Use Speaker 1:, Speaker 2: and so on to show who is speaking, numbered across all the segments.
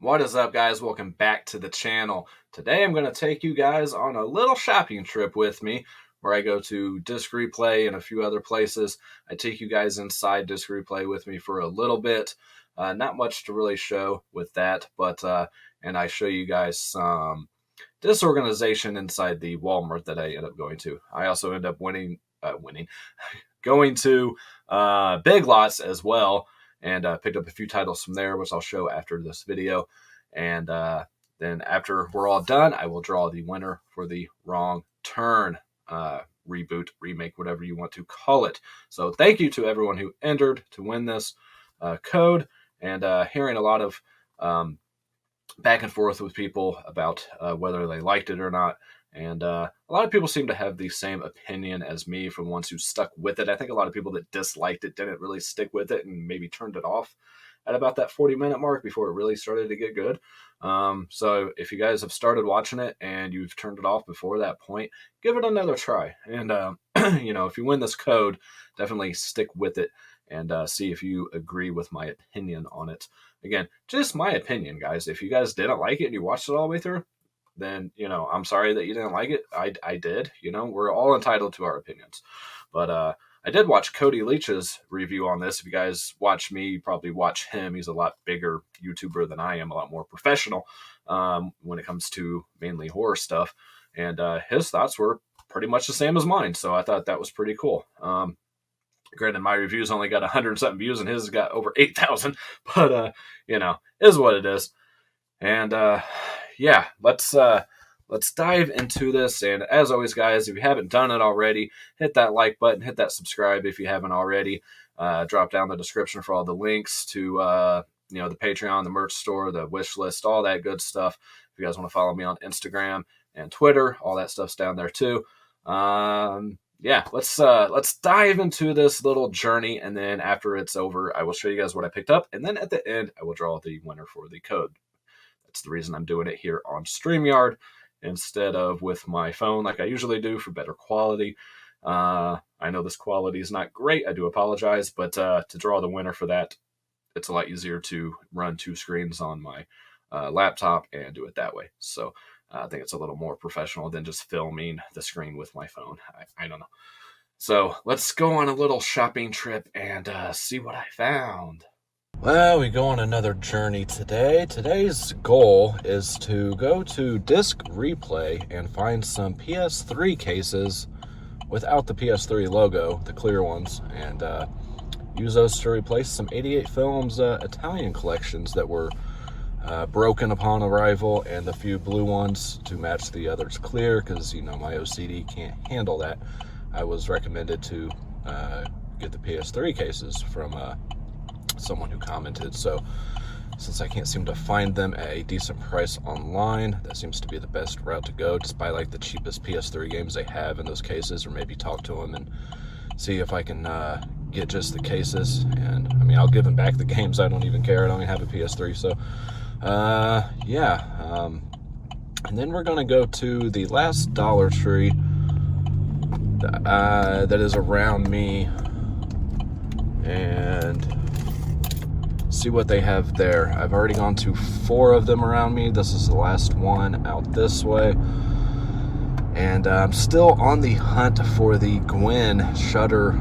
Speaker 1: What is up, guys? Welcome back to the channel. Today I'm going to take you guys on a little shopping trip with me where I go to Disc Replay and a few other places. I take you guys inside Disc Replay with me for a little bit. Not much to really show with that, but and I show you guys some disorganization inside the Walmart that I end up going to. I also end up going to Big Lots as well, and picked up a few titles from there, which I'll show after this video. And then after we're all done, I will draw the winner for the Wrong Turn reboot, remake, whatever you want to call it. So thank you to everyone who entered to win this code, and hearing a lot of back and forth with people about whether they liked it or not. And a lot of people seem to have the same opinion as me from the ones who stuck with it. I think a lot of people that disliked it didn't really stick with it and maybe turned it off at about that 40-minute mark before it really started to get good. So if you guys have started watching it and you've turned it off before that point, give it another try. And, if you win this code, definitely stick with it and see if you agree with my opinion on it. Again, just my opinion, guys. If you guys didn't like it and you watched it all the way through, then, I'm sorry that you didn't like it. I did. We're all entitled to our opinions. But I did watch Cody Leach's review on this. If you guys watch me, you probably watch him. He's a lot bigger YouTuber than I am, a lot more professional when it comes to mainly horror stuff. And his thoughts were pretty much the same as mine. So I thought that was pretty cool. Granted, my review's only got 100-something views, and his has got over 8,000. But, is what it is. And, let's dive into this. And as always, guys, if you haven't done it already, hit that like button, hit that subscribe if you haven't already. Drop down the description for all the links to, the Patreon, the merch store, the wish list, all that good stuff. If you guys want to follow me on Instagram and Twitter, all that stuff's down there too. Let's dive into this little journey, and then after it's over, I will show you guys what I picked up, and then at the end, I will draw the winner for the code. That's the reason I'm doing it here on StreamYard instead of with my phone like I usually do for better quality. I know this quality is not great. I do apologize, but to draw the winner for that, it's a lot easier to run two screens on my laptop and do it that way. So I think it's a little more professional than just filming the screen with my phone. I don't know. So let's go on a little shopping trip and see what I found. Well, we go on another journey today. Today's goal is to go to Disc Replay and find some PS3 cases without the PS3 logo, the clear ones, and use those to replace some 88 Filmz Italian collections that were broken upon arrival, and a few blue ones to match the others clear, because, my OCD can't handle that. I was recommended to get the PS3 cases from someone who commented, so since I can't seem to find them at a decent price online, that seems to be the best route to go. Just buy like the cheapest PS3 games they have in those cases, or maybe talk to them and see if I can get just the cases. And I'll give them back the games. I don't even care. I don't even have a PS3. So and then we're gonna go to the last Dollar Tree that is around me and see what they have there. I've already gone to 4 of them around me. This is the last one out this way. And I'm still on the hunt for the Gwen Shudder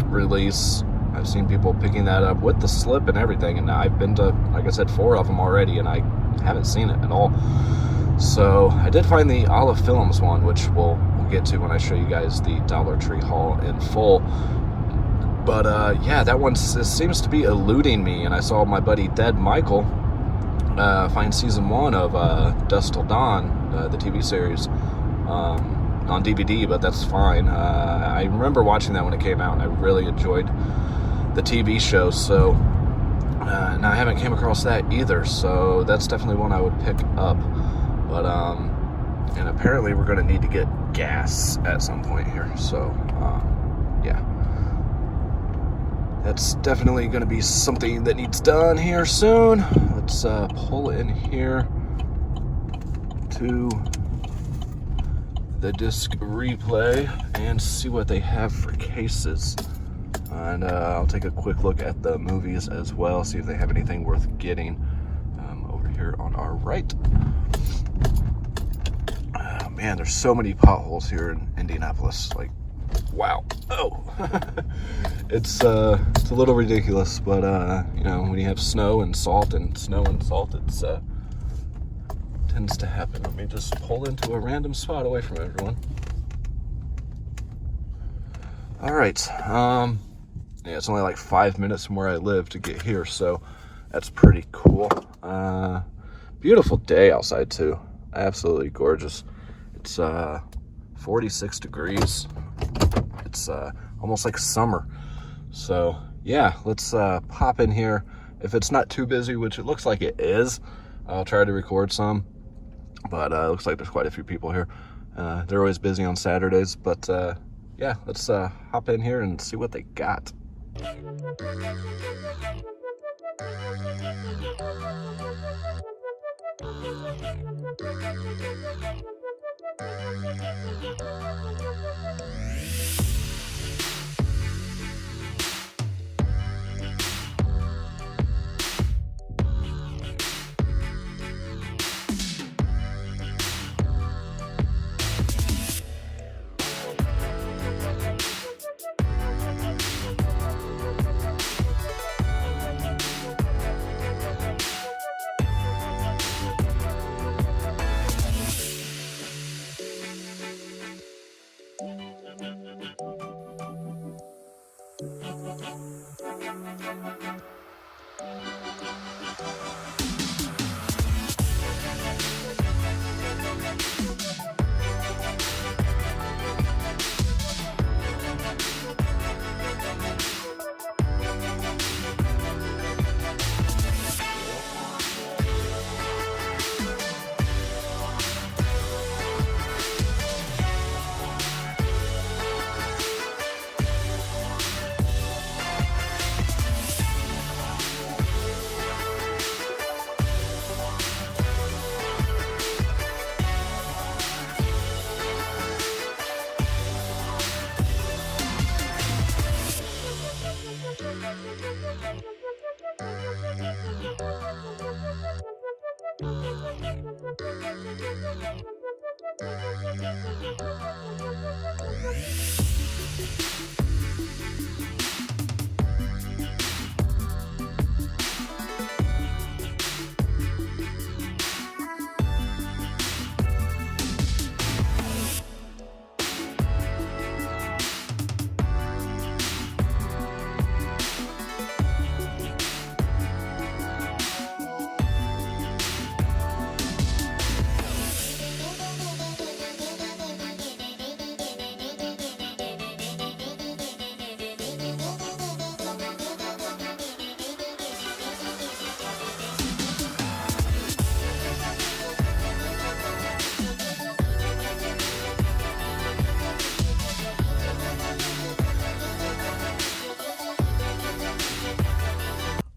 Speaker 1: release. I've seen people picking that up with the slip and everything, and I've been to, like I said, 4 of them already, and I haven't seen it at all. So I did find the Olive Filmz one, which we'll get to when I show you guys the Dollar Tree haul in full. But that one seems to be eluding me, and I saw my buddy Dead Michael find season 1 of Dusk Till Dawn, the TV series, on DVD, but that's fine. I remember watching that when it came out, and I really enjoyed the TV show, so and I haven't came across that either, so that's definitely one I would pick up. But and apparently we're going to need to get gas at some point here, so that's definitely going to be something that needs done here soon. Let's pull in here to the Disc Replay and see what they have for cases. And I'll take a quick look at the movies as well, see if they have anything worth getting. here on our right. Oh, man, there's so many potholes here in Indianapolis. Like, wow. Oh, it's a little ridiculous, but you know, when you have snow and salt, it's tends to happen. Let me just pull into a random spot away from everyone. All right. Yeah, it's only like 5 minutes from where I live to get here, so that's pretty cool. Beautiful day outside too. Absolutely gorgeous. It's 46 degrees. It's almost like summer. So yeah, let's pop in here. If it's not too busy, which it looks like it is, I'll try to record some. But it looks like there's quite a few people here. They're always busy on Saturdays, but yeah, let's hop in here and see what they got.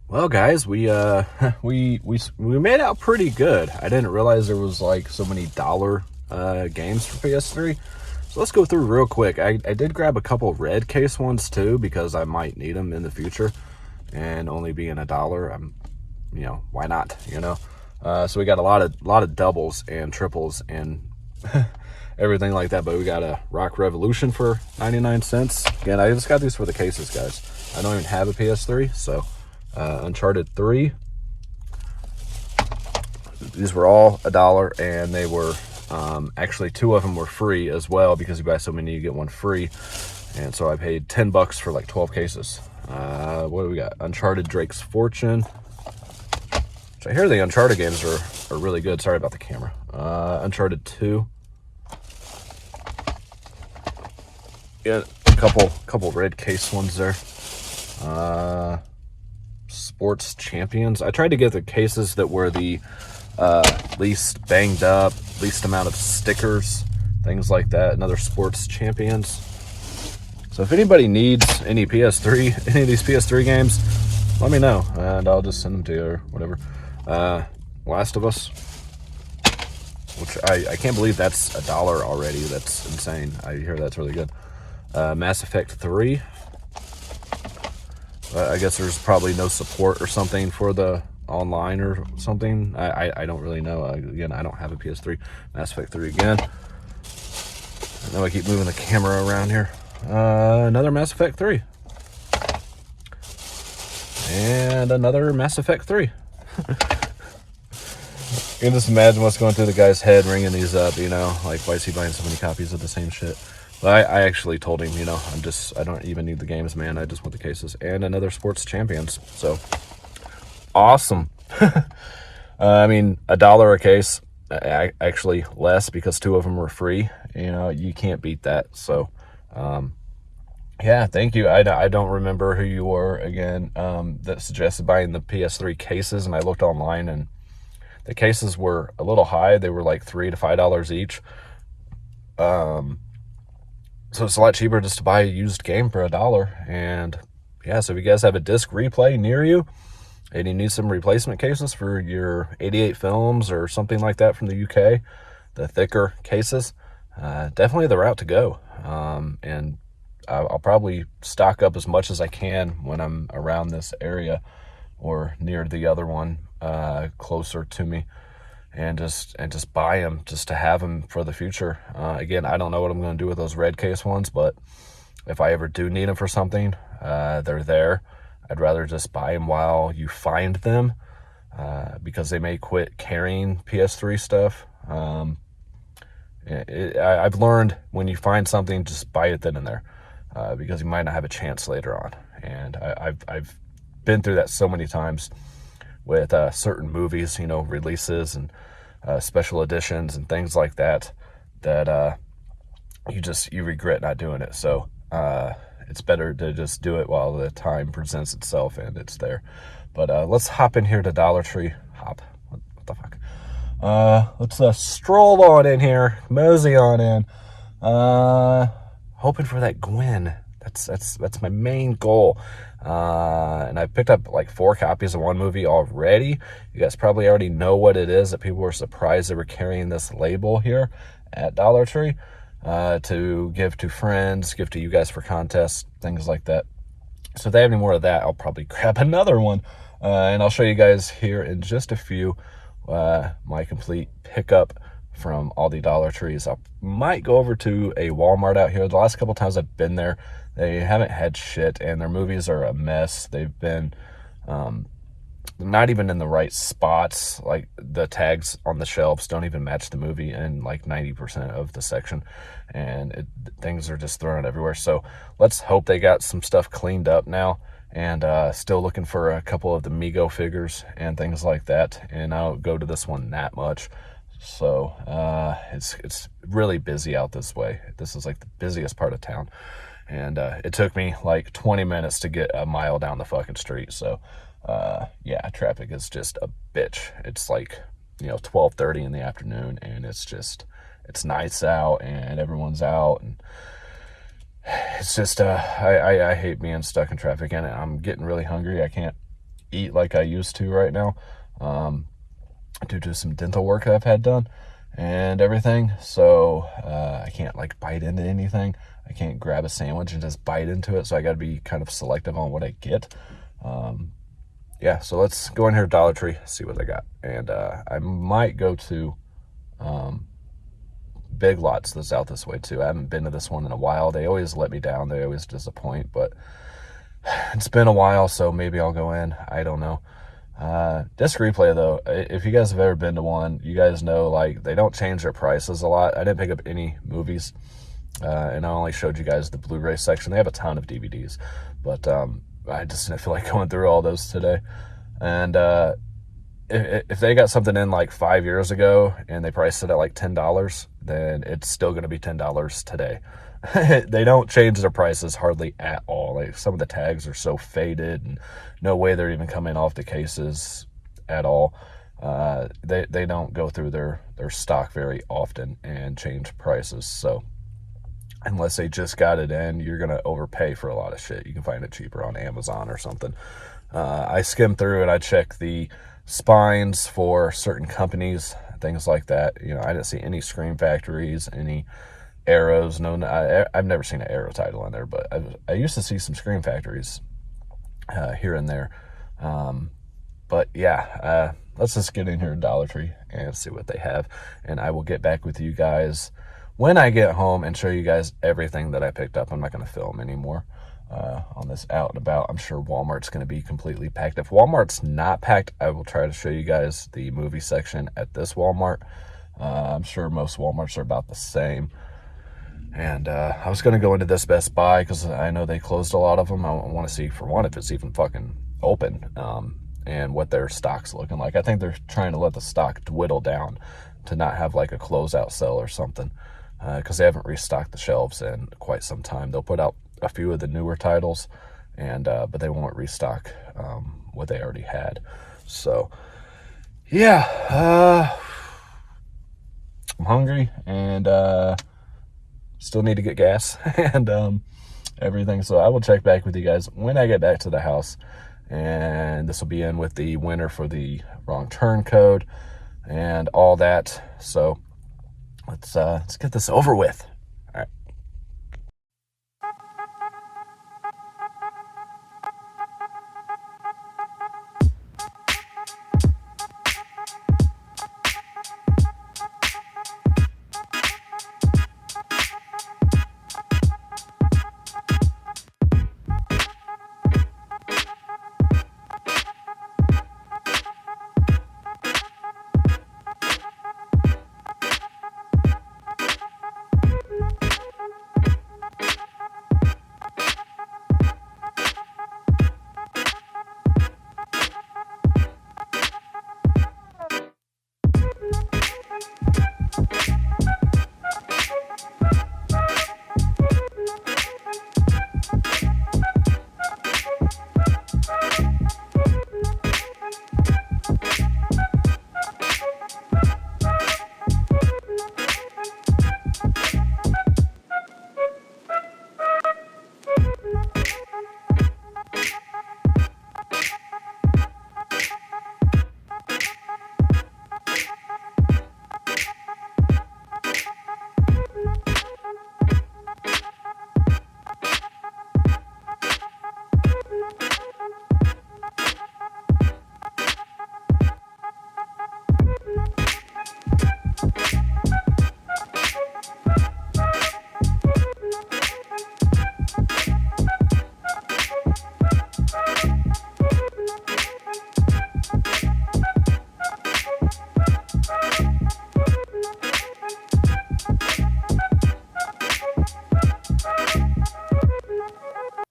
Speaker 1: Well, guys, we made out pretty good. I didn't realize there was like so many dollar games for PS3. So let's go through real quick. I did grab a couple red case ones too because I might need them in the future. And only being $1, you know, why not? You know. So we got a lot of doubles and triples and everything like that. But we got a Rock Revolution for 99 cents. Again, I just got these for the cases, guys. I don't even have a PS3, so. Uncharted 3. These were all $1, and they were actually 2 of them were free as well because you buy so many you get one free, and so I paid $10 for like 12 cases. What do we got? Uncharted Drake's Fortune. So I hear the Uncharted games are really good. Sorry about the camera. Uncharted 2. Yeah, a couple red case ones there. Sports Champions. I tried to get the cases that were the least banged up, least amount of stickers, things like that. Another Sports Champions. So if anybody needs any of these PS3 games, let me know and I'll just send them to you or whatever. Last of Us, which I can't believe that's $1 already. That's insane. I hear that's really good. Mass Effect 3. I guess there's probably no support or something for the online or something. I don't really know. Again, I don't have a PS3. Mass Effect 3 again. I know I keep moving the camera around here. Another Mass Effect 3. And another Mass Effect 3. You can just imagine what's going through the guy's head ringing these up, you know, like, why is he buying so many copies of the same shit? But I actually told him, you know, I don't even need the games, man. I just want the cases. And another Sports Champions. So, awesome. I mean, $1 a case. Actually, less, because 2 of them were free. You know, you can't beat that. So, yeah, thank you. I don't remember who you were, again, that suggested buying the PS3 cases. And I looked online, and the cases were a little high. They were like $3 to $5 each. So it's a lot cheaper just to buy a used game for $1. And yeah, so if you guys have a disc replay near you and you need some replacement cases for your 88 films or something like that from the UK, the thicker cases, definitely the route to go. And I'll probably stock up as much as I can when I'm around this area or near the other one, closer to me. And just buy them just to have them for the future. Again, I don't know what I'm going to do with those red case ones, but if I ever do need them for something, they're there. I'd rather just buy them while you find them, because they may quit carrying PS3 stuff. I've learned when you find something, just buy it then and there, because you might not have a chance later on. And I've been through that so many times with certain movies, you know, releases and special editions and things like that, that you regret not doing it. So it's better to just do it while the time presents itself and it's there. But let's hop in here to Dollar Tree. What the fuck? Let's stroll on in here, mosey on in. Hoping for that Gwen. That's my main goal. And I picked up like 4 copies of one movie already. You guys probably already know what it is, that people were surprised they were carrying this label here at Dollar Tree, to give to friends, give to you guys for contests, things like that. So if they have any more of that, I'll probably grab another one. And I'll show you guys here in just a few, my complete pickup from all the Dollar Trees. I might go over to a Walmart out here. The last couple times I've been there, they haven't had shit, and their movies are a mess. They've been not even in the right spots. Like, the tags on the shelves don't even match the movie in like 90% of the section, and things are just thrown everywhere. So let's hope they got some stuff cleaned up now. And still looking for a couple of the Mego figures and things like that. And I don't go to this one that much. So it's really busy out this way. This is like the busiest part of town. And it took me like 20 minutes to get a mile down the fucking street. So yeah, traffic is just a bitch. It's like, you know, 12:30 in the afternoon, and it's nights out and everyone's out, and it's just I hate being stuck in traffic, and I'm getting really hungry. I can't eat like I used to right now, due to some dental work I've had done and everything. So I can't like bite into anything. I can't grab a sandwich and just bite into it. So I got to be kind of selective on what I get. Yeah, so let's go in here to Dollar Tree, see what they got. And I might go to Big Lots that's out this way too. I haven't been to this one in a while. They always let me down. They always disappoint, but it's been a while, so maybe I'll go in. I don't know. Disc replay though, if you guys have ever been to one, you guys know, like, they don't change their prices a lot. I didn't pick up any movies, and I only showed you guys the Blu-ray section. They have a ton of DVDs, but I just didn't feel like going through all those today. And if they got something in like 5 years ago and they priced it at like $10, then it's still going to be $10 today. They don't change their prices hardly at all. Like, some of the tags are so faded, and no way they're even coming off the cases at all. They don't go through their stock very often and change prices. So unless they just got it in, you're going to overpay for a lot of shit. You can find it cheaper on Amazon or something. I skimmed through and I checked the spines for certain companies, things like that. You know, I didn't see any Scream Factories, any Arrows. No, I've never seen an Arrow title in there, but I used to see some Scream Factories here and there. But yeah, let's just get in here to Dollar Tree and see what they have. And I will get back with you guys when I get home and show you guys everything that I picked up. I'm not going to film anymore on this out and about. I'm sure Walmart's going to be completely packed. If Walmart's not packed, I will try to show you guys the movie section at this Walmart. I'm sure most Walmarts are about the same. And I was going to go into this Best Buy because I know they closed a lot of them. I want to see, for one, if it's even fucking open and what their stock's looking like. I think they're trying to let the stock dwindle down to not have like a closeout sale or something because they haven't restocked the shelves in quite some time. They'll put out a few of the newer titles, and but they won't restock what they already had. So, yeah, I'm hungry and still need to get gas and everything. So I will check back with you guys when I get back to the house, and this will be in with the winner for the wrong turn code and all that. So let's get this over with. All right.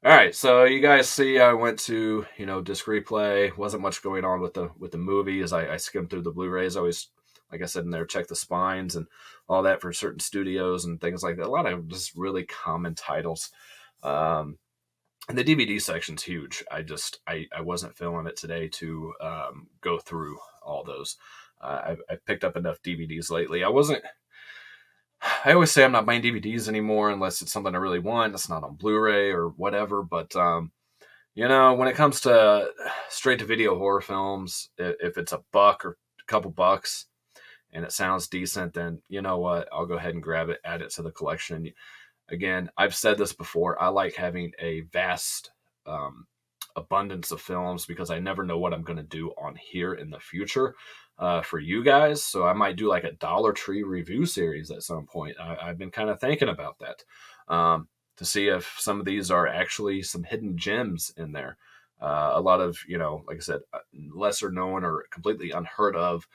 Speaker 1: All right, so you guys see, I went to disc replay. Wasn't much going on with the movie as I skimmed through the Blu-rays. I always, like I said in there, check the spines and all that for certain studios and things like that. A lot of just really common titles. And the DVD section's huge. I wasn't feeling it today to go through all those. I picked up enough DVDs lately. I always say I'm not buying DVDs anymore unless it's something I really want. It's not on Blu-ray or whatever. But, when it comes to straight-to-video horror films, if it's $1 or a couple bucks and it sounds decent, then you know what? I'll go ahead and grab it, add it to the collection. Again, I've said this before. I like having a vast abundance of films because I never know what I'm going to do on here in the future. For you guys, so I might do like a Dollar Tree review series at some point. I've been kind of thinking about that to see if some of these are actually some hidden gems in there. A lot of, like I said, lesser known or completely unheard of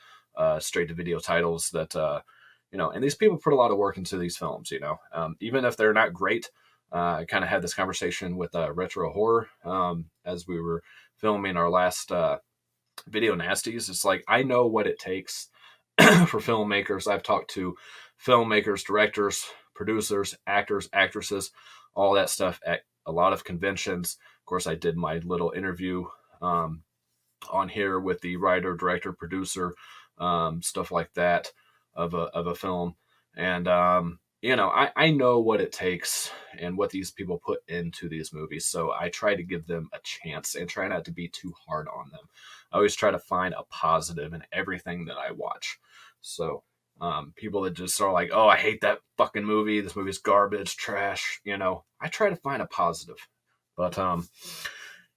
Speaker 1: straight to video titles that, and these people put a lot of work into these films, even if they're not great. I kind of had this conversation with Retro Horror as we were filming our last Video Nasties. It's like, I know what it takes for filmmakers. I've talked to filmmakers, directors, producers, actors, actresses, all that stuff at a lot of conventions. Of course, I did my little interview on here with the writer, director, producer, stuff like that of a film. And, I know what it takes and what these people put into these movies. So I try to give them a chance and try not to be too hard on them. I always try to find a positive in everything that I watch. So people that just are like, oh, I hate that fucking movie. This movie's garbage, trash. I try to find a positive. But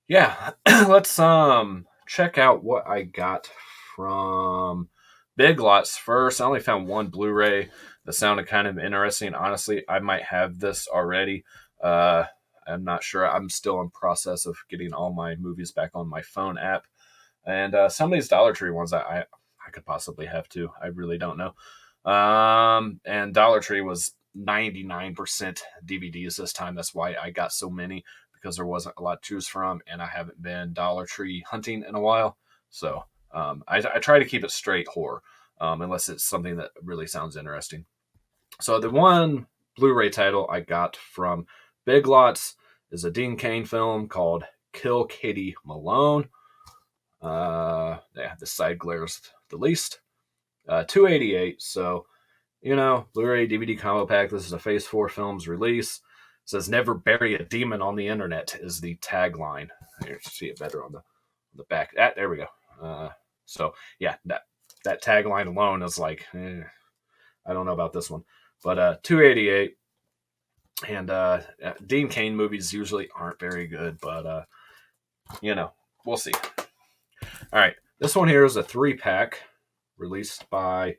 Speaker 1: yeah, let's check out what I got from Big Lots first. I only found one Blu-ray that sounded kind of interesting. Honestly, I might have this already. I'm not sure. I'm still in process of getting all my movies back on my phone app. And some of these Dollar Tree ones I could possibly have too. I really don't know. And Dollar Tree was 99% DVDs this time. That's why I got so many, because there wasn't a lot to choose from, and I haven't been Dollar Tree hunting in a while. So I try to keep it straight horror, unless it's something that really sounds interesting. So the one Blu-ray title I got from Big Lots is a Dean Cain film called Kill Katie Malone. Yeah, the side glares the least. $2.88. So, Blu-ray DVD combo pack. This is a Phase 4 Filmz release. It says "Never bury a demon on the internet" is the tagline. Here, see it better on the back. There we go. So yeah, that tagline alone is like, I don't know about this one, but $2.88. And Dean Cain movies usually aren't very good, but we'll see. All right, this one here is a 3-pack released by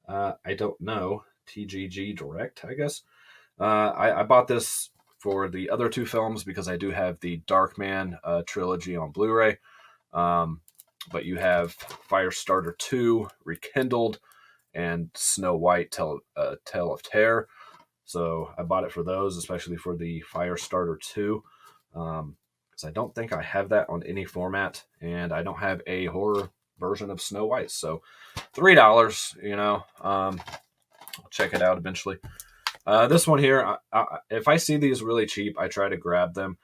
Speaker 1: I don't know, TGG Direct, I guess. I bought this for the other 2 films because I do have the Darkman trilogy on Blu-ray. But you have Firestarter 2, Rekindled, and Snow White, Tale of Terror. So I bought it for those, especially for the Firestarter 2. Because I don't think I have that on any format, and I don't have a horror version of Snow White. So $3, I'll check it out eventually. This one here, if I see these really cheap, I try to grab them,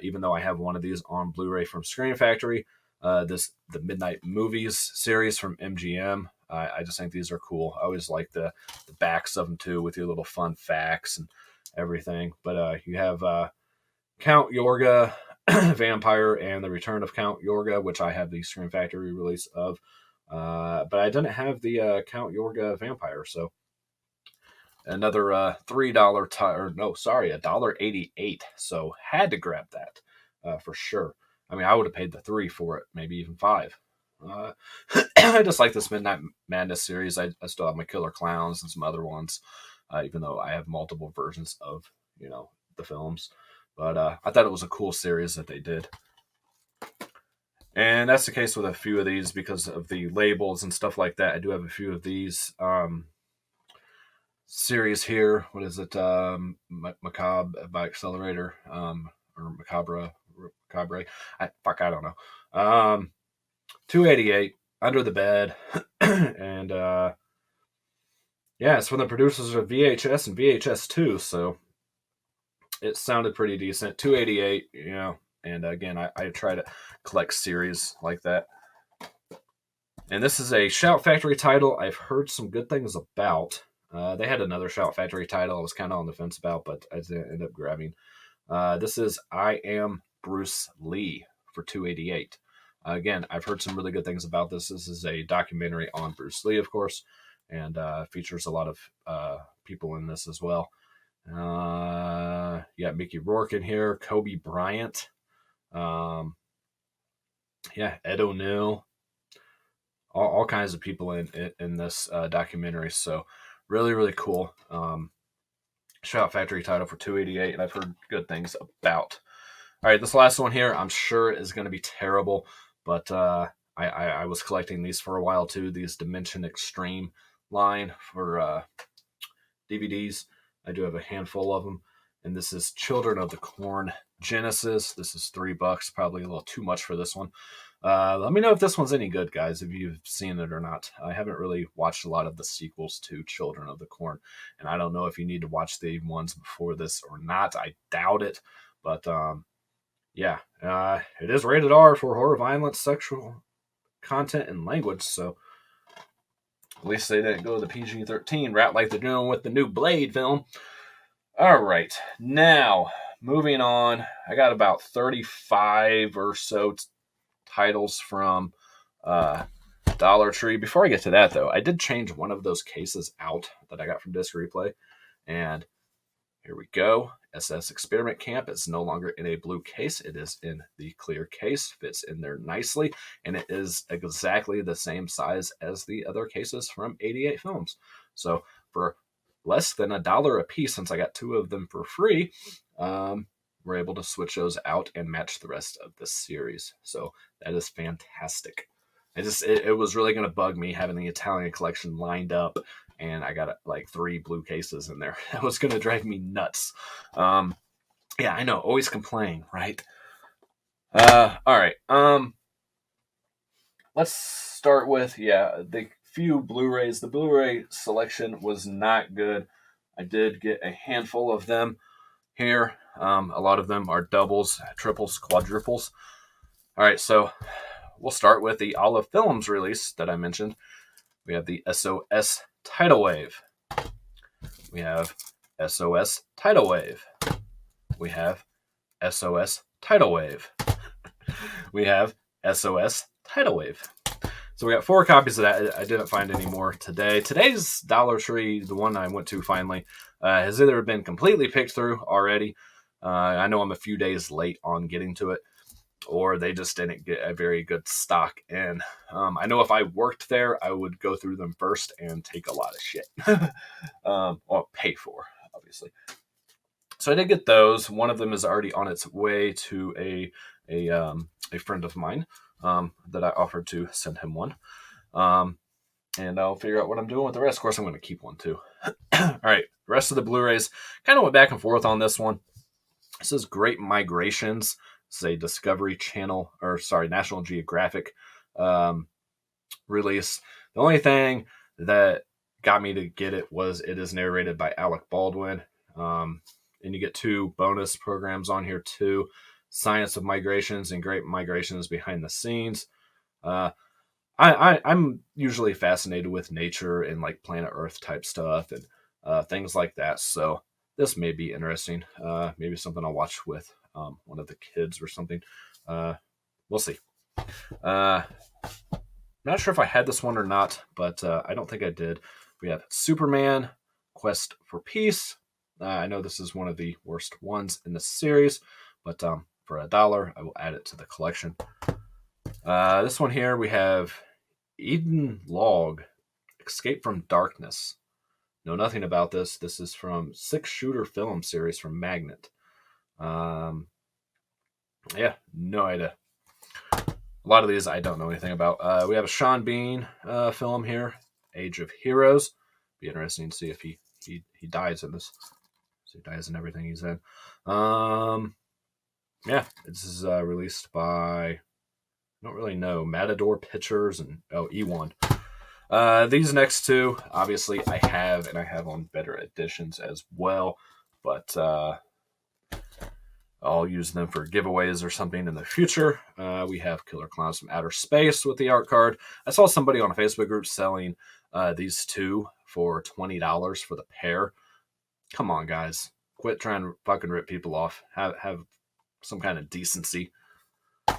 Speaker 1: even though I have one of these on Blu-ray from Screen Factory. The Midnight Movies series from MGM. I just think these are cool. I always like the backs of them too, with your little fun facts and everything. But you have Count Yorga, Vampire, and The Return of Count Yorga, which I have the Screen Factory release of. But I didn't have the Count Yorga Vampire, so another $1.88. So had to grab that for sure. I mean, I would have paid the $3 for it, maybe even $5. I just like this Midnight Madness series. I still have my Killer Clowns and some other ones, even though I have multiple versions of the films. But I thought it was a cool series that they did. And that's the case with a few of these because of the labels and stuff like that. I do have a few of these series here. What is it? Macabre by Accelerator, or Macabre. I don't know. $2.88, Under the Bed. And it's from the producers of VHS and VHS 2, so it sounded pretty decent. $2.88, and again, I try to collect series like that. And this is a Shout Factory title I've heard some good things about. They had another Shout Factory title I was kind of on the fence about, but I didn't end up grabbing. This is I Am Bruce Lee for $2.88. Again, I've heard some really good things about this. This is a documentary on Bruce Lee, of course, and features a lot of people in this as well. You got Mickey Rourke in here, Kobe Bryant, Ed O'Neill, all kinds of people in this documentary. So really, really cool. Shout Factory title for $2.88, and I've heard good things about. All right, this last one here, I'm sure is going to be terrible, but I was collecting these for a while too. These Dimension Extreme line for DVDs. I do have a handful of them, and this is Children of the Corn Genesis. This is $3, probably a little too much for this one. Let me know if this one's any good, guys, if you've seen it or not. I haven't really watched a lot of the sequels to Children of the Corn, and I don't know if you need to watch the ones before this or not. I doubt it, but it is rated R for horror, violence, sexual content, and language, so at least they didn't go the PG-13 route like they're doing with the new Blade film. All right, now, moving on. I got about 35 or so titles from Dollar Tree. Before I get to that, though, I did change one of those cases out that I got from Disc Replay. And here we go. SS Experiment Camp. It's no longer in a blue case. It is in the clear case. Fits in there nicely, and it is exactly the same size as the other cases from 88 Filmz. So for less than $1 a piece, since I got 2 of them for free, we're able to switch those out and match the rest of the series. So that is fantastic. It was really going to bug me having the Italian collection lined up, and I got like 3 blue cases in there. It was going to drive me nuts. Yeah, I know. Always complain, right? All right. Let's start with, the few Blu-rays. The Blu-ray selection was not good. I did get a handful of them here. A lot of them are doubles, triples, quadruples. All right, so we'll start with the Olive Films release that I mentioned. We have the SOS Tidal Wave. We have SOS Tidal Wave. We have SOS Tidal Wave. We have SOS Tidal Wave. So we got 4 copies of that. I didn't find any more today. Today's Dollar Tree, the one I went to finally, has either been completely picked through already. I know I'm a few days late on getting to it, or they just didn't get a very good stock in. I know if I worked there, I would go through them first and take a lot of shit. Or pay for, obviously. So I did get those. One of them is already on its way to a friend of mine that I offered to send him one. And I'll figure out what I'm doing with the rest. Of course, I'm going to keep one too. All right, the rest of the Blu-rays kind of went back and forth on this one. This is Great Migrations. It's a Discovery Channel, National Geographic release. The only thing that got me to get it was it is narrated by Alec Baldwin. And you get 2 bonus programs on here too. Science of Migrations and Great Migrations Behind the Scenes. I'm usually fascinated with nature and like planet Earth type stuff and things like that. So this may be interesting. Maybe something I'll watch with one of the kids or something. We'll see. Not sure if I had this one or not, but I don't think I did. We have Superman, Quest for Peace. I know this is one of the worst ones in the series, but for $1, I will add it to the collection. This one here, we have Eden Log, Escape from Darkness. Know nothing about this. This is from 6-shooter film series from Magnet. Yeah, no idea. A lot of these I don't know anything about. We have a Sean Bean film here, Age of Heroes. Be interesting to see if he dies in this. So he dies in everything he's in. Yeah, this is released by, I don't really know, Matador Pictures and E1. These next 2, obviously, I have, and I have on better editions as well, but I'll use them for giveaways or something in the future. We have Killer Clowns from Outer Space with the art card. I saw somebody on a Facebook group selling these 2 for $20 for the pair. Come on, guys. Quit trying to fucking rip people off. Have some kind of decency.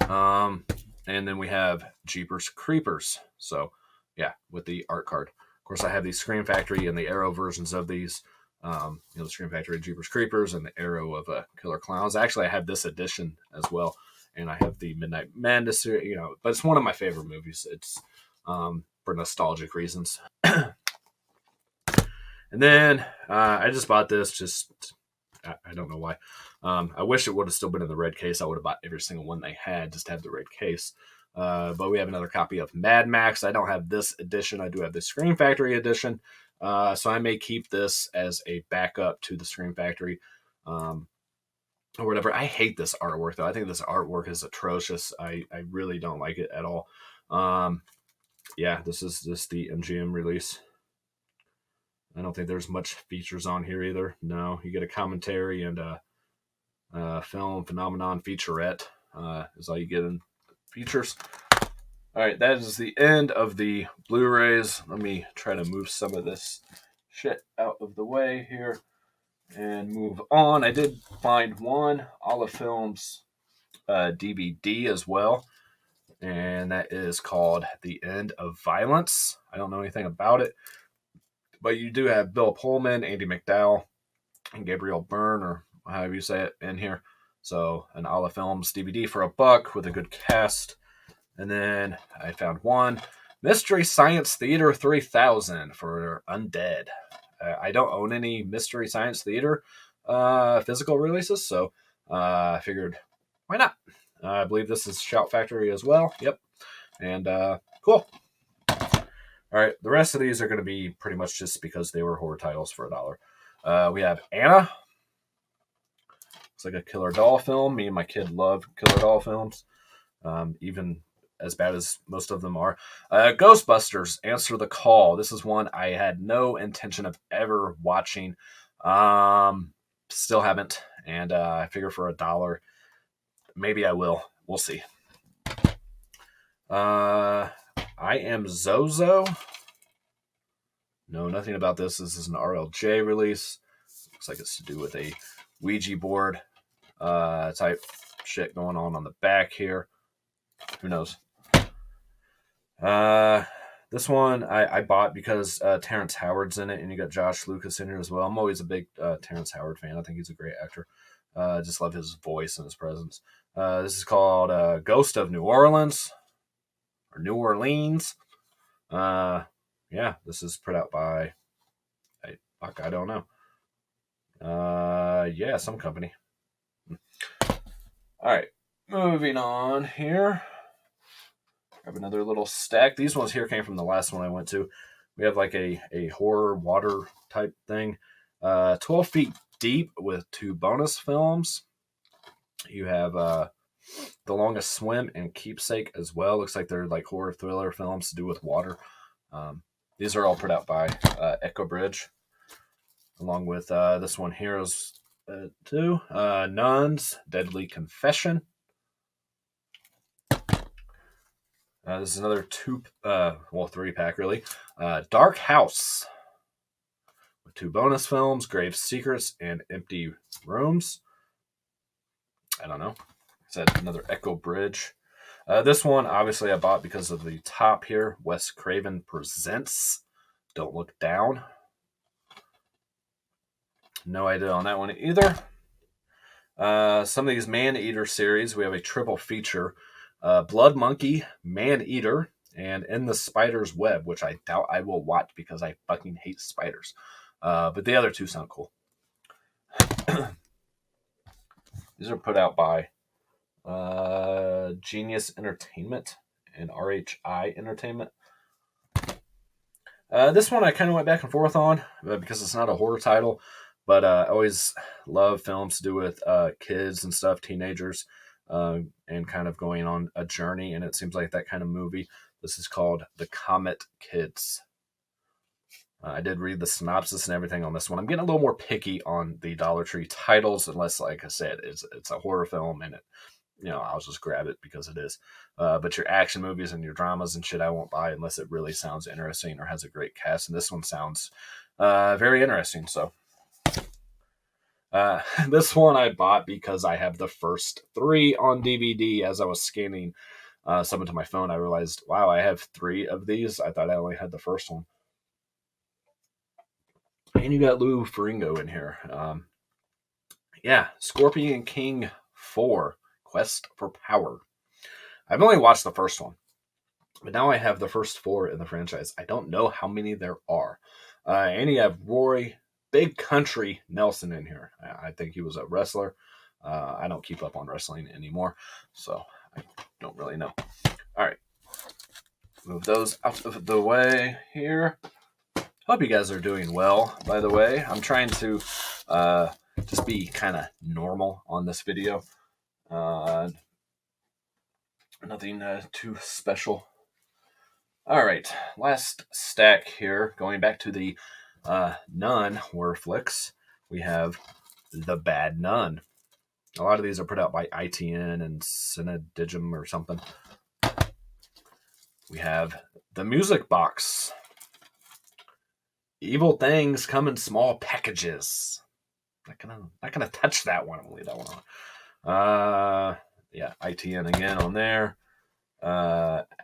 Speaker 1: And then we have Jeepers Creepers. So, yeah, with the art card. Of course, I have the Scream Factory and the Arrow versions of these. The Scream Factory of Jeepers Creepers and the Arrow of Killer Clowns. Actually, I have this edition as well. And I have the Midnight Madness, but it's one of my favorite movies. It's for nostalgic reasons. And then I just bought this. I don't know why. I wish it would have still been in the red case. I would have bought every single one they had just to have the red case. But we have another copy of Mad Max. I don't have this edition. I do have the Scream Factory edition. So I may keep this as a backup to the Scream Factory or whatever. I hate this artwork, though. I think this artwork is atrocious. I really don't like it at all. Yeah, this is just the MGM release. I don't think there's much features on here either. No, you get a commentary and a film phenomenon featurette is all you get in features. All right, that is the end of the Blu-rays. Let me try to move some of this shit out of the way here and move on. I did find one Olive Films DVD as well, and that is called The End of Violence. I don't know anything about it, but you do have Bill Pullman, Andy McDowell, and Gabriel Byrne, or however you say it, in here. So an a la Filmz DVD for $1 with a good cast. And then I found one Mystery Science Theater 3000 for Undead. I don't own any Mystery Science Theater physical releases, so I figured, why not? I believe this is Shout Factory as well. Yep. And cool. All right, the rest of these are going to be pretty much just because they were horror titles for $1. We have Anna. It's like a killer doll film. Me and my kid love killer doll films, even as bad as most of them are. Ghostbusters, Answer the Call. This is one I had no intention of ever watching. Still haven't, and I figure for $1, maybe I will. We'll see. I Am Zozo. No, nothing about this. This is an RLJ release. Looks like it's to do with a Ouija board type shit going on the back here. Who knows? This one I bought because Terrence Howard's in it, and you got Josh Lucas in here as well. I'm always a big Terrence Howard fan. I think he's a great actor. Just love his voice and his presence. This is called Ghost of New Orleans, or New Orleans. Yeah, this is put out by, I don't know. Yeah, some company. All right, moving on here. Grab another little stack. These ones here came from the last one I went to. We have like a horror water type thing. 12 Feet Deep with 2 bonus films. You have The Longest Swim and Keepsake as well. Looks like they're like horror thriller films to do with water. These are all put out by Echo Bridge, along with this one here is too. Nuns, Deadly Confession. This is another 3-pack really. Dark House with 2 bonus films, Grave Secrets and Empty Rooms. I don't know. It's another Echo Bridge. This one, obviously, I bought because of the top here. Wes Craven Presents Don't Look Down. No idea on that one either. Some of these Man-Eater series, we have a triple feature. Blood Monkey, Man-Eater, and In the Spider's Web, which I doubt I will watch because I fucking hate spiders. But the other two sound cool. These are put out by Genius Entertainment and RHI Entertainment. This one I kind of went back and forth on because it's not a horror title, but I always love films to do with kids and stuff, teenagers, and kind of going on a journey, and it seems like that kind of movie. This is called The Comet Kids. I did read the synopsis and everything on this one. I'm getting a little more picky on the Dollar Tree titles, unless, like I said, it's a horror film, and I'll just grab it because it is. But your action movies and your dramas and shit, I won't buy unless it really sounds interesting or has a great cast. And this one sounds very interesting. So this one I bought because I have the first 3 on DVD. As I was scanning some into my phone, I realized, wow, I have 3 of these. I thought I only had the first one. And you got Lou Ferrigno in here. Scorpion King 4, Quest for Power. I've only watched the first one, but now I have the first 4 in the franchise. I don't know how many there are. And you have Roy Big Country Nelson in here. I think he was a wrestler. I don't keep up on wrestling anymore, so I don't really know. All right. Move those out of the way here. Hope you guys are doing well, by the way. I'm trying to just be kind of normal on this video. Nothing too special. All right, last stack here. Going back to the Nun horror flicks, we have The Bad Nun. A lot of these are put out by ITN and Cinedigm or something. We have The Music Box. Evil Things Come in Small Packages. Not gonna touch that one. I'm gonna leave that one on. ITN again on there. Abbott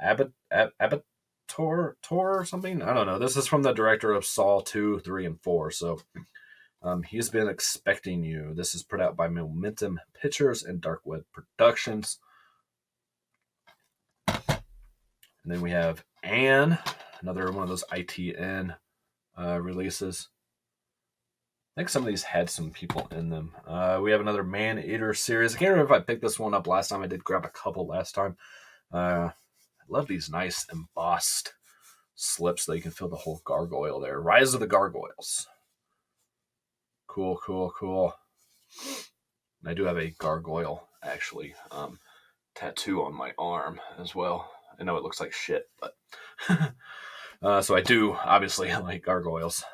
Speaker 1: or something. I don't know. This is from the director of Saw 2, 3, and 4. So He's Been Expecting You. This is put out by Momentum Pictures and Dark Web Productions. And then we have Anne, another one of those ITN releases. I think some of these had some people in them. We have another Man-Eater series. I can't remember if I picked this one up last time. I did grab a couple last time. I love these nice embossed slips that you can feel the whole gargoyle there. Rise of the Gargoyles. Cool, cool, cool. And I do have a gargoyle, actually, tattoo on my arm as well. I know it looks like shit, but... so I do, obviously, like gargoyles.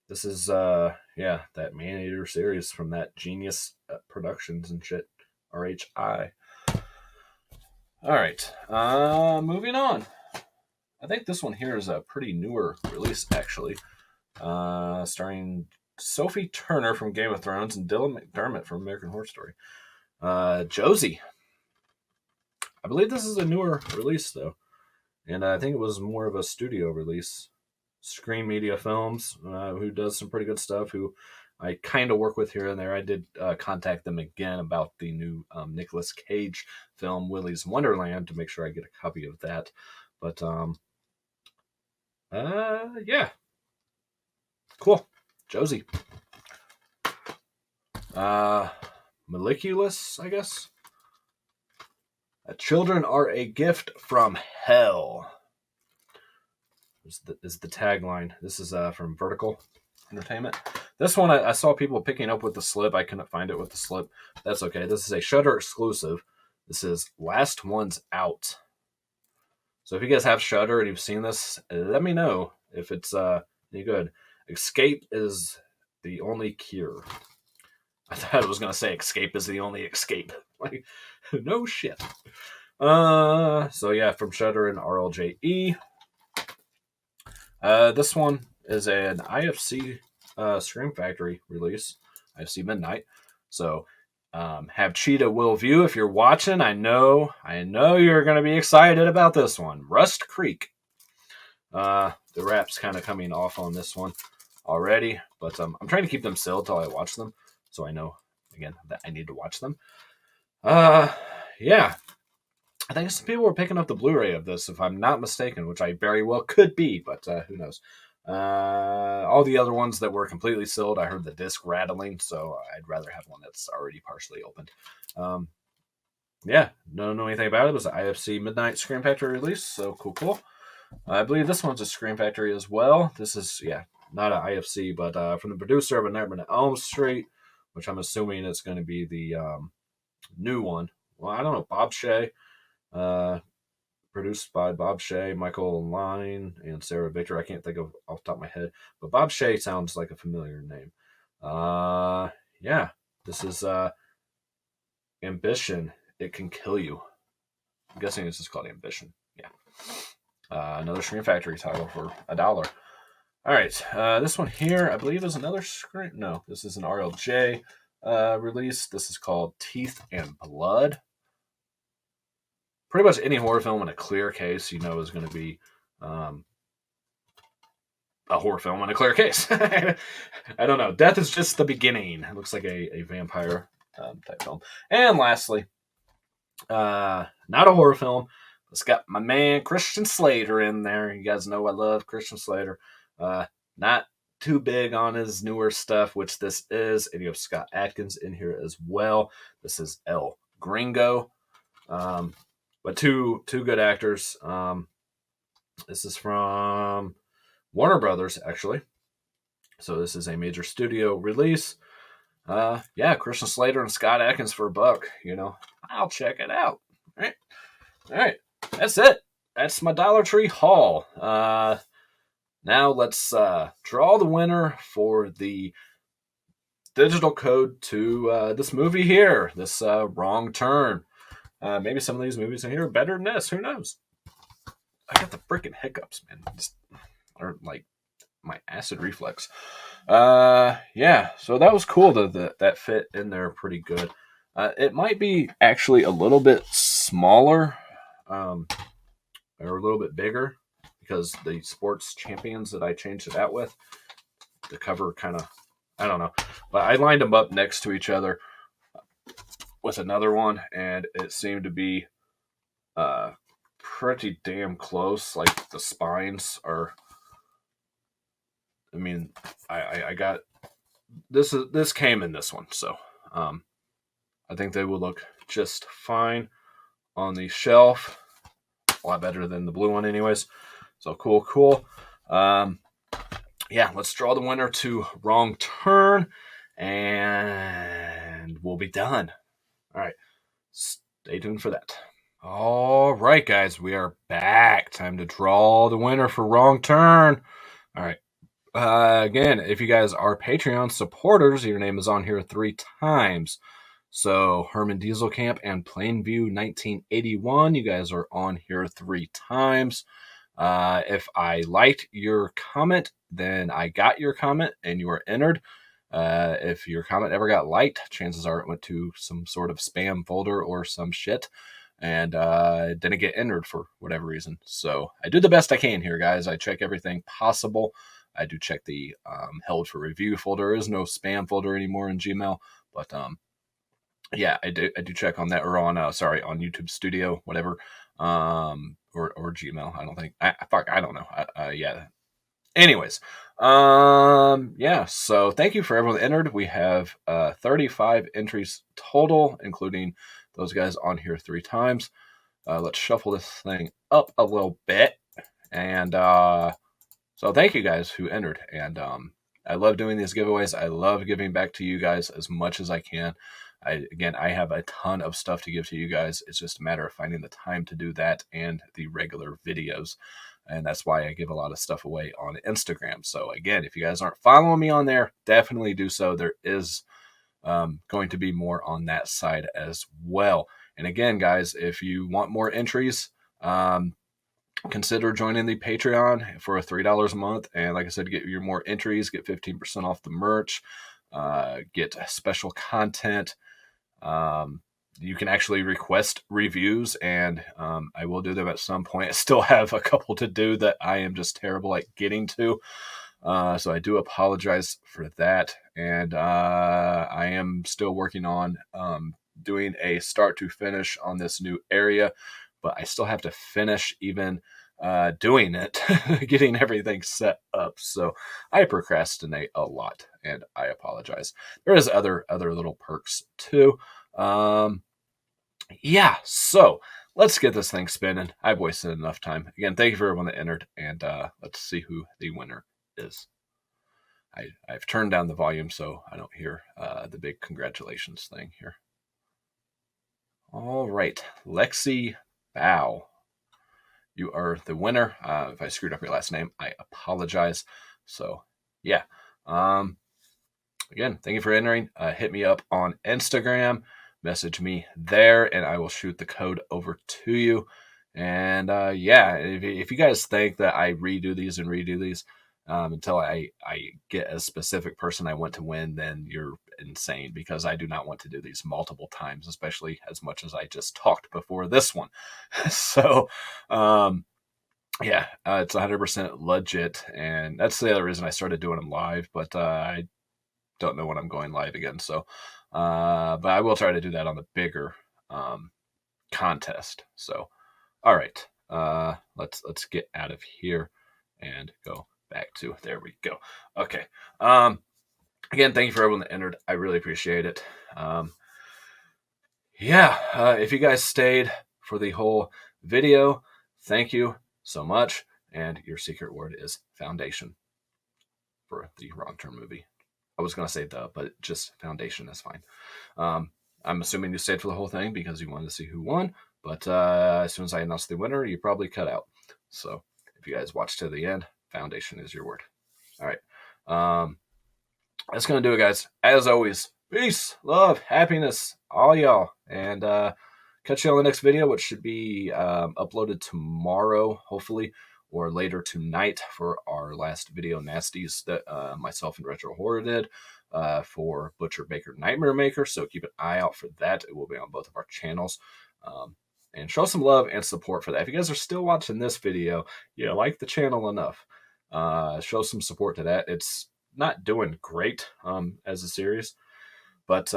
Speaker 1: This is, that Man-Eater series from that Genius Productions and shit. RHI. All right. Moving on. I think this one here is a pretty newer release, actually. Starring Sophie Turner from Game of Thrones and Dylan McDermott from American Horror Story. Josie. I believe this is a newer release, though. And I think it was more of a studio release. Screen Media Films, who does some pretty good stuff, who I kind of work with here and there. I did contact them again about the new Nicolas Cage film, Willy's Wonderland, to make sure I get a copy of that. But, yeah. Cool. Josie. Maliculous, I guess. Children Are a Gift from Hell. Is the tagline. This is from Vertical Entertainment. This one I saw people picking up with the slip. I couldn't find it with the slip. That's okay. This is a Shudder exclusive. This is Last Ones Out. So if you guys have Shudder and you've seen this, let me know if it's any good. Escape is the only cure. I thought I was going to say escape is the only escape. Like, no shit. So yeah, from Shudder and RLJE. This one is an IFC Scream Factory release, IFC Midnight. So have Cheetah Will View if you're watching. I know you're going to be excited about this one. Rust Creek. The wrap's kind of coming off on this one already, but I'm trying to keep them sealed till I watch them, so I know again that I need to watch them. Yeah. I think some people were picking up the Blu-ray of this, if I'm not mistaken, which I very well could be, but who knows. All the other ones that were completely sealed, I heard the disc rattling, so I'd rather have one that's already partially opened. Yeah, don't know anything about it. It was an IFC Midnight Scream Factory release, so cool. I believe this one's a Scream Factory as well. This is, not an IFC, but from the producer of A Nightmare on Elm Street, which I'm assuming is going to be the new one. Well, I don't know, Bob Shea. Produced by Bob Shea, Michael Line, and Sarah Victor. I can't think of off the top of my head, but Bob Shea sounds like a familiar name. Yeah, this is Ambition. It Can Kill You. I'm guessing this is called Ambition. Yeah. Another Scream Factory title for $1. All right, this one here, I believe, is another Scream. No, this is an RLJ release. This is called Teeth and Blood. Pretty much any horror film in a clear case, is going to be a horror film in a clear case. I don't know. Death is just the beginning. It looks like a vampire type film. And lastly, not a horror film. It's got my man Christian Slater in there. You guys know I love Christian Slater. Not too big on his newer stuff, which this is. And you have Scott Adkins in here as well. This is El Gringo. But two good actors. This is from Warner Brothers, actually. So this is a major studio release. Christian Slater and Scott Adkins for $1. I'll check it out. All right. That's it. That's my Dollar Tree haul. Now let's draw the winner for the digital code to this movie here. This Wrong Turn. Maybe some of these movies in here are better than this. Who knows? I got the freaking hiccups, man. Or like my acid reflux. So that was cool. That fit in there pretty good. It might be actually a little bit smaller, or a little bit bigger, because the sports champions that I changed it out with the cover kind of, I don't know. But I lined them up next to each other with another one, and it seemed to be pretty damn close. Like the spines are, I mean, I got this came in this one, so I think they will look just fine on the shelf. A lot better than the blue one, anyways. So cool. Yeah, let's draw the winner to Wrong Turn, and we'll be done. All right, stay tuned for that. All right, guys, we are back. Time to draw the winner for Wrong Turn. All right. Again, if you guys are Patreon supporters, your name is on here 3 times. So Herman Dieselkamp and Plainview 1981, you guys are on here 3 times. If I liked your comment, then I got your comment and you are entered. If your comment ever got liked, chances are it went to some sort of spam folder or some shit and didn't get entered for whatever reason. So I do the best I can here, guys. I check everything possible. I do check the held for review folder. There is no spam folder anymore in Gmail, but yeah, I do check on that, or on on YouTube Studio, whatever, or Gmail. I don't think I don't know. Yeah. Anyways, yeah. So thank you for everyone that entered. We have 35 entries total, including those guys on here 3 times. Let's shuffle this thing up a little bit, and so thank you guys who entered, and I love doing these giveaways. I love giving back to you guys as much as I can. I have a ton of stuff to give to you guys. It's just a matter of finding the time to do that and the regular videos. And that's why I give a lot of stuff away on Instagram. So again, if you guys aren't following me on there, definitely do so. There is going to be more on that side as well. And again, guys, if you want more entries, consider joining the Patreon for $3 a month. And like I said, get your more entries, get 15% off the merch, get special content. You can actually request reviews, and I will do them at some point. I still have a couple to do that I am just terrible at getting to. So I do apologize for that. And I am still working on doing a start to finish on this new area, but I still have to finish even doing it, getting everything set up. So I procrastinate a lot, and I apologize. There is other little perks too. Yeah, so let's get this thing spinning. I've wasted enough time. Again, thank you for everyone that entered, and let's see who the winner is. I've turned down the volume so I don't hear the big congratulations thing here. All right, Lexi Bow, you are the winner. If I screwed up your last name, I apologize. So yeah, again, thank you for entering. Hit me up on Instagram, message me there, and I will shoot the code over to you. And yeah, if you guys think that I redo these until I get a specific person I want to win, then you're insane, because I do not want to do these multiple times, especially as much as I just talked before this one. So yeah, it's 100% legit, and that's the other reason I started doing them live, but I don't know when I'm going live again. So but I will try to do that on the bigger contest. So all right, let's get out of here and go back to, there we go. Okay. Again, thank you for everyone that entered. I really appreciate it. Yeah, if you guys stayed for the whole video, thank you so much. And your secret word is foundation for the Wrong Turn movie. I was going to say but just foundation is fine. I'm assuming you stayed for the whole thing because you wanted to see who won. But as soon as I announced the winner, you probably cut out. So if you guys watch to the end, foundation is your word. All right. That's going to do it, guys. As always, peace, love, happiness, all y'all. And catch you on the next video, which should be uploaded tomorrow, hopefully, or later tonight for our last video nasties that myself and Retro Horror did for Butcher Baker Nightmare Maker. So keep an eye out for that. It will be on both of our channels. And show some love and support for that. If you guys are still watching this video, you like the channel enough, show some support to that. It's not doing great as a series, but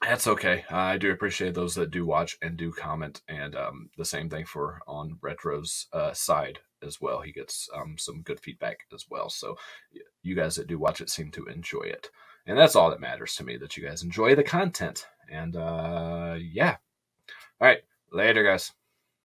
Speaker 1: that's okay. I do appreciate those that do watch and do comment, and the same thing for on Retro's side as well. He gets some good feedback as well. So you guys that do watch it seem to enjoy it, and that's all that matters to me. That you guys enjoy the content, and yeah. All right, later, guys.